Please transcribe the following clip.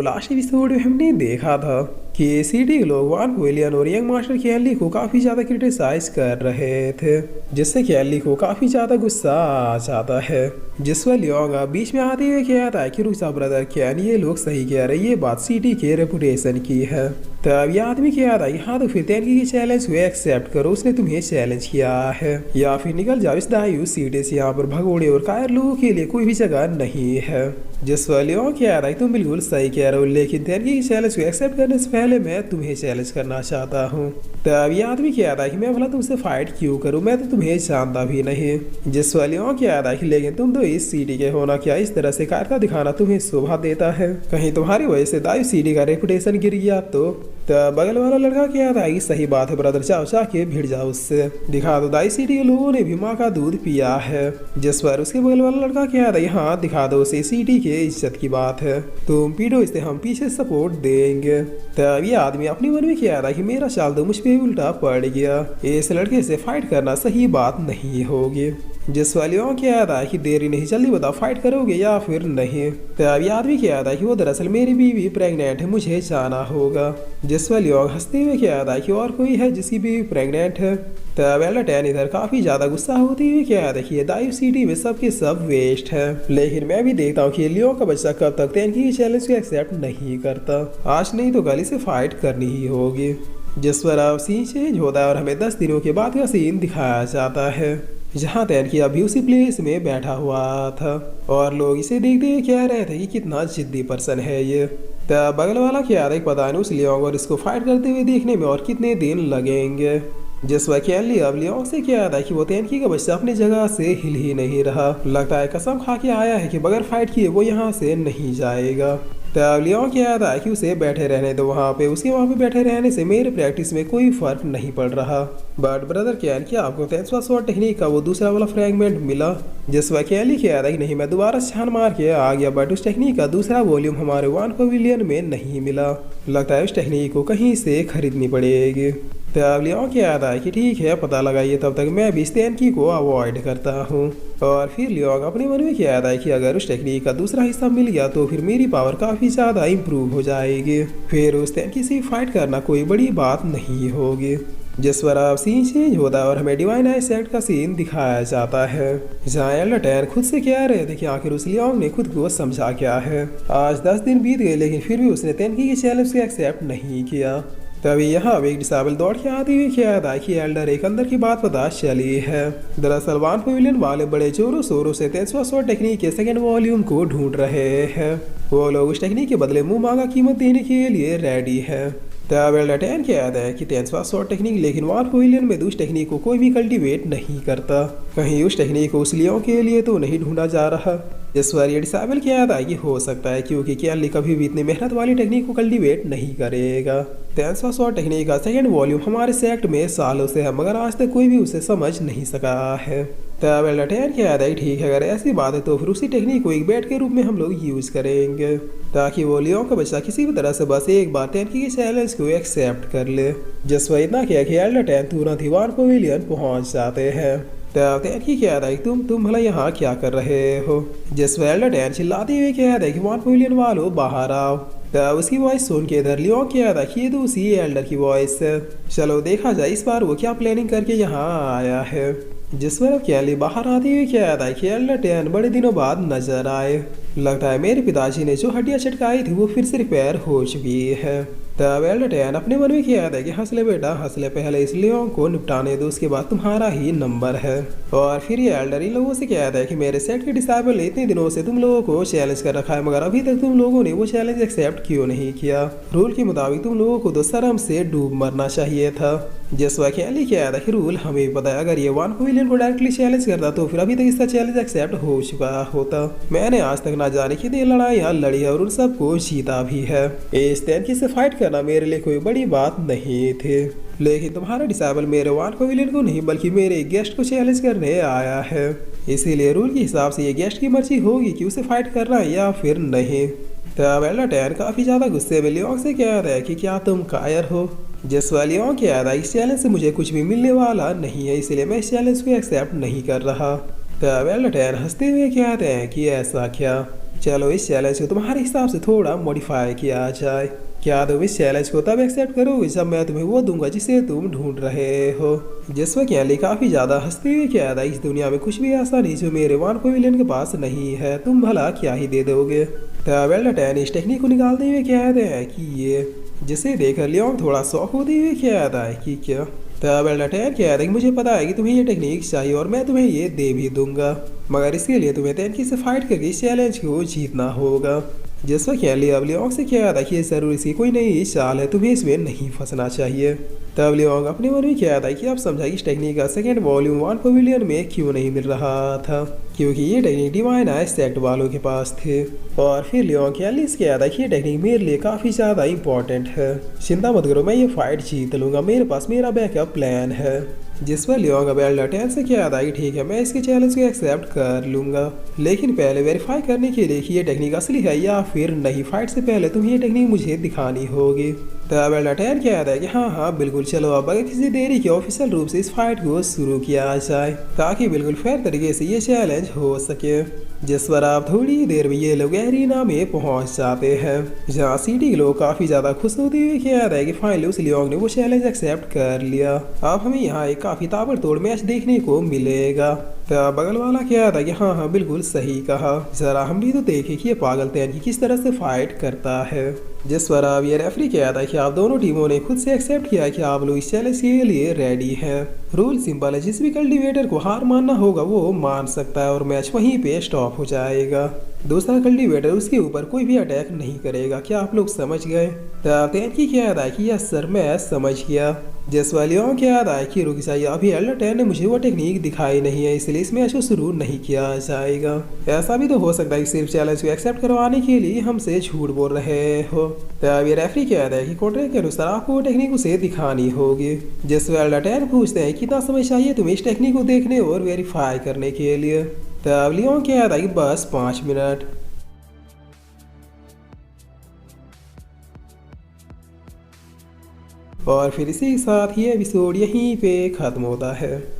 Last episode में हमने देखा था कि सिटी के लोग वान क्विलियन और यंग मास्टर कैली को काफी ज्यादा क्रिटिसाइज कर रहे थे, जिससे कैली को काफी ज्यादा गुस्सा आ जाता है। जिस पर लियोंग बीच में आते हुए कहता है कि रुक ब्रदर, कैन ये लोग सही कह रहे, ये बात सिटी के रेपुटेशन की है। तब ये आदमी कहता है हाँ तो फिर तेनकी के चैलेंज को एक्सेप्ट करो, उसने तुम्हें चैलेंज किया है, या फिर निकल जाओ इस दायूस सिटी से, यहाँ पर भगोड़े और कायर लोगों के लिए कोई भी जगह नहीं है। जिस पर लियोंग कहता है तुम बिल्कुल सही कह रहे हो, लेकिन तेनकी के चैलेंज को एक्सेप्ट करने से पहले मैं तुम्हें चैलेंज करना चाहता हूँ। तब ये आदमी कहता है कि मैं भला तुमसे फाइट क्यों करूँ, मैं तो तुम्हें जानता भी नहीं। जिस पर लियोंग कहता है कि लेकिन तुम तो इस सिटी के होना, क्या इस तरह से कायरता दिखाना तुम्हें शोभा देता है? कहीं तुम्हारी वजह से दायूस सिटी का रेपुटेशन गिर गया तो? तब बगल वाला लड़का कहता है कि सही बात है ब्रदर, जाओ जाके भिड़ जाओ उससे, दिखा दो दायूस सिटी के लोगों ने भी माँ का दूध पिया है। जिस पर उसके बगल वाला लड़का कहता है हाँ दिखा दो उसे, सिटी के इज्जत की बात है, तुम पीटो इससे, हम पीछे सपोर्ट देंगे। तब ये आदमी अपने मन में कहता है कि मेरा चाल तो मुझ पे उल्टा पड़ गया, इस लड़के से फाइट करना सही बात नहीं होगी। जिस वालियों कहता है कि देरी नहीं, जल्दी बताओ फाइट करोगे या फिर नहीं। तब ये आदमी कहता है कि वो दरअसल मेरी बीवी प्रेग्नेंट है, मुझे जाना होगा। जिस वालियों हंसते हुए कहता है कि और कोई है जिसकी बीवी प्रेग्नेंट है। तब एल्डरटेन इधर काफी ज्यादा गुस्सा होते हुए कहता है कि दायूस सिटी में सबके सब वेस्ट है, लेकिन मैं भी देखता हूँ कि लियो का बच्चा कब तक तेनकी चैलेंज को एक्सेप्ट नहीं करता, आज नहीं तो कल इसे फाइट करनी ही होगी। जिस पर अब सीन चेंज होता है और हमें 10 दिनों के बाद का सीन दिखाया जाता है, जहाँ तेनकी अभी उसी प्लेस में बैठा हुआ था और लोग इसे देखते हुए कह रहे थे कि कितना जिद्दी पर्सन है ये। तब बगल वाला कह रहा है पता नहीं उस लियोंग और इसको फाइट करते हुए देखने में और कितने दिन लगेंगे। जिस वक्त कैली अब लियोंग से कह रहा है कि वो तेनकी का बच्चा अपनी जगह से हिल ही नहीं रहा, लगता है कसम खा के आया है कि बगैर फाइट किए वो यहाँ से नहीं जाएगा। तब लियोंग कहता है कि उसे बैठे रहने दो वहाँ पे, उसके वहाँ पे बैठे रहने से मेरे प्रैक्टिस में कोई फर्क नहीं पड़ रहा। बट ब्रदर कैन, क्या आपको 10वां टेक्निक का वो दूसरा वाला फ्रैगमेंट मिला? जिस वक्त कैली कह रहा है कि नहीं, मैं दोबारा छान मार के आ गया, बट उस टेक्निक का दूसरा वॉल्यूम हमारे वान पवेलियन में नहीं मिला, लगता है उस टेक्निक को कहीं से खरीदनी पड़ेगी। तब लियोंग कहता है कि ठीक है पता लगाइए, तब तक मैं भी इस तेनकी को अवॉइड करता हूँ। और फिर लियोंग अपने मन में कहता है कि अगर उस टेक्निक का दूसरा हिस्सा मिल गया तो फिर मेरी पावर काफी ज्यादा इम्प्रूव हो जाएगी, फिर उस तेनकी से फाइट करना कोई बड़ी बात नहीं होगी। जिस पर अब सीन चेंज होता है और हमें डिवाइन आई सेट का सीन दिखाया जाता है, जहाँ एल्डरटेन खुद से कह रहे थे कि आखिर उस लियोंग ने खुद को समझा क्या है। आज 10 दिन बीत गए लेकिन फिर भी उसने तेनकी के चैलेंज को एक्सेप्ट नहीं किया। तभी यहाँ एक डिसेबल दौड़ के आती हुई कहता है कि एल्डर एक अंदर की बात पता चली है, दरअसल वान पवेलियन वाले बड़े जोरों शोरों से 10वां टेक्निक के सेकंड वॉल्यूम को ढूंढ रहे हैं, वो लोग उस टेक्निक के बदले मुंह मांगा कीमत देने के लिए रेडी है। तब एल्डरटेन कहता है कि 10वां टेक्निक लेकिन वान पवेलियन में उस टेक्निक को कोई भी कल्टीवेट नहीं करता, कहीं उस टेक्निक को उस लियोंग के लिए तो नहीं ढूंढा जा रहा। इस बार ये डिसेबल कहता है कि हो सकता है क्योंकि कैली कभी भी इतनी मेहनत वाली टेक्निक को कल्टीवेट नहीं करेगा। 10वां टेक्निक का सेकंड वॉल्यूम हमारे सेक्ट में सालों से है, मगर आज तक कोई भी उसे समझ नहीं सका है। तब एल्डरटेन कहता है ठीक है, अगर ऐसी बात है तो फिर उसी टेक्निक को एक बैट के रूप में हम लोग यूज करेंगे, ताकि वो लियोंग का बच्चा किसी भी तरह से बस एक बार तेनकी के चैलेंज को एक्सेप्ट कर ले। जिस पर इतना किया कि एल्डरटेन तुरंत ही वान पवेलियन पहुंच जाते हैं। तब तेनकी कहता है तुम भला यहाँ क्या कर रहे हो? जिस पर एल्डरटेन चिल्लाते हुए कहता है कि वान पवेलियन वालों बाहर आओ। तब उसकी वॉइस सुन के इधर लियोंग कहता है कि ये तो उसी एल्डर की वॉइस है, चलो देखा जाए इस बार वो क्या प्लानिंग करके यहाँ आया है। जिस पर अब कैली बाहर आते हुए कहता है कि एल्डरटेन बड़े दिनों बाद नजर आए, लगता है मेरे पिताजी ने जो हड्डियां चटकाई थी वो फिर से रिपेयर हो चुकी है। तब एल्डरटेन अपने मन में कहता है कि हंस ले बेटा हंस ले, पहले इस लियोंग को निपटाने दो, उसके बाद तुम्हारा ही नंबर है। और फिर ये एल्डर इन लोगों से कहता है कि मेरे सेट के डिसेबल ने इतने दिनों से तुम लोगों को चैलेंज कर रखा है, मगर अभी तक तुम लोगों ने वो चैलेंज एक्सेप्ट क्यों नहीं किया? रूल के मुताबिक तुम लोगों को तो शर्म से डूब मरना चाहिए था। जिस वक्त कैली कहता है कि रूल हमें पता है, अगर ये वान पवेलियन को डायरेक्टली चैलेंज करता तो फिर अभी तक इसका चैलेंज एक्सेप्ट हो चुका होता। मैंने आज तक ना जाने कितनी लड़ाइयाँ लड़ी है और उन सबको जीता भी है, इस तेनकी से फाइट करना मेरे लिए कोई बड़ी बात नहीं थी, लेकिन तुम्हारा डिसेबल मेरे वान पवेलियन को नहीं बल्कि मेरे गेस्ट को चैलेंज करने आया है, इसीलिए रूल के हिसाब से ये गेस्ट की मर्जी होगी कि उसे फाइट करना है या फिर नहीं। तब एल्डरटेन काफी ज्यादा गुस्से में लियोंग से कहता है कि क्या तुम कायर हो? जिस पर लियोंग कहता है इस चैलेंज से मुझे कुछ भी मिलने वाला नहीं है, इसलिए मैं इस चैलेंज को एक्सेप्ट नहीं कर रहा। तब एल्डरटेन हंसते हुए कहते हैं कि ऐसा क्या? चलो इस चैलेंज को तुम्हारे हिसाब से थोड़ा मॉडिफाई किया जाए। क्या तुम इस चैलेंज को तब एक्सेप्ट करोगे जब मैं तुम्हें वो दूंगा जिसे तुम ढूंढ रहे हो। जिसमें कैली काफी ज्यादा हंसते हुए कह रहा, इस दुनिया में कुछ भी ऐसा नहीं जो मेरे वन पवेलियन के पास नहीं है, तुम भला क्या ही दे दोगे। तब एल्डरटैन इस टेक्निक को निकालते हुए कहते हैं कि ये, जिसे देखकर लियोंग थोड़ा शौक होते हुए कहता है कि क्या। तब एल्डरटैन कहता है कि मुझे पता है कि तुम्हें ये टेक्निक चाहिए और मैं तुम्हें ये दे भी दूंगा, मगर इसके लिए तुम्हें तेनकी से फाइट करके इस चैलेंज को जीतना होगा। जिस वक्त कैली अब लियोंग से कह था कि ये जरूर इसकी कोई नई चाल है, तुम्हें इसमें नहीं फंसना चाहिए। तब लियोंग अपने मन में कह था कि अब समझा कि इस टेक्निक का सेकंड वॉल्यूम वन पवेलियन में क्यों नहीं मिल रहा था, क्योंकि ये टेक्निक डिवाइन आइस सेक्ट वालों के पास थे। और फिर लियोंग कैली से कह था कि ये टेक्निक मेरे लिए काफी ज्यादा इंपॉर्टेंट है, चिंता मत करो, मैं ये फाइट जीत लूंगा, मेरे पास मेरा बैकअप प्लान है। जिस पर लियोंग अब एल्डरटैन से कह था कि ठीक है, मैं इसके चैलेंज को एक्सेप्ट कर लूंगा, लेकिन पहले वेरीफाई करने के लिए कि ये टेक्निक असली है या फिर नहीं, फाइट से पहले तुम्हें ये टेक्निक मुझे दिखानी होगी। तब एल्डरटैन कहता है कि हाँ हाँ बिल्कुल, चलो अब अगर किसी देरी के ऑफिशियल रूप से इस फाइट को शुरू किया जाए ताकि बिल्कुल फेयर तरीके से ये चैलेंज हो सके। जिस पर आप थोड़ी देर में ये लोग एरिना में पहुंच जाते हैं, जहाँ सिटी के लोग काफी ज्यादा खुश होते हुए कहता है कि फाइनली उस लियोंग ने वो चैलेंज एक्सेप्ट कर लिया। अब हमें यहाँ एक काफी ताबड़तोड़ मैच देखने को मिलेगा। तब बगल वाला कहता था कि हाँ हाँ बिल्कुल सही कहा, जरा हम भी तो देखे कि ये पागल तैन की किस तरह से फाइट करता है। जिस पर अब ये रेफरी कहता है कि आप दोनों टीमों ने खुद से एक्सेप्ट किया कि आप लोग इस चैलेंज के लिए रेडी हैं। रूल सिंपल है, जिस भी कल्टिवेटर को हार मानना होगा वो मान सकता है और मैच वहीं पे स्टॉप हो जाएगा। दूसरा कल्टिवेटर उसके ऊपर कोई भी अटैक नहीं करेगा। क्या आप लोग समझ गए? तब तेनकी कहता है कि यस सर, मैं समझ गया। जिस वालियों के याद आया कि रुक जाइए, अभी एल्डरटैन ने मुझे वो टेक्निक दिखाई नहीं है, इसलिए इस मैच को शुरू नहीं किया जाएगा। ऐसा भी तो हो सकता है कि सिर्फ चैलेंज को एक्सेप्ट करवाने के लिए हमसे झूठ बोल रहे हो। तब ये रेफरी कहता है कि कॉन्ट्रैक्ट के अनुसार आपको वो टेक्निक उसे दिखानी होगी। जिस एल्डरटैन पूछते हैं कितना समय चाहिए तुम्हें इस टेक्निक को देखने और वेरीफाई करने के लिए। तब लियोन कहता है कि बस 5 मिनट। और फिर इसी के साथ ये एपिसोड यहीं पे ख़त्म होता है।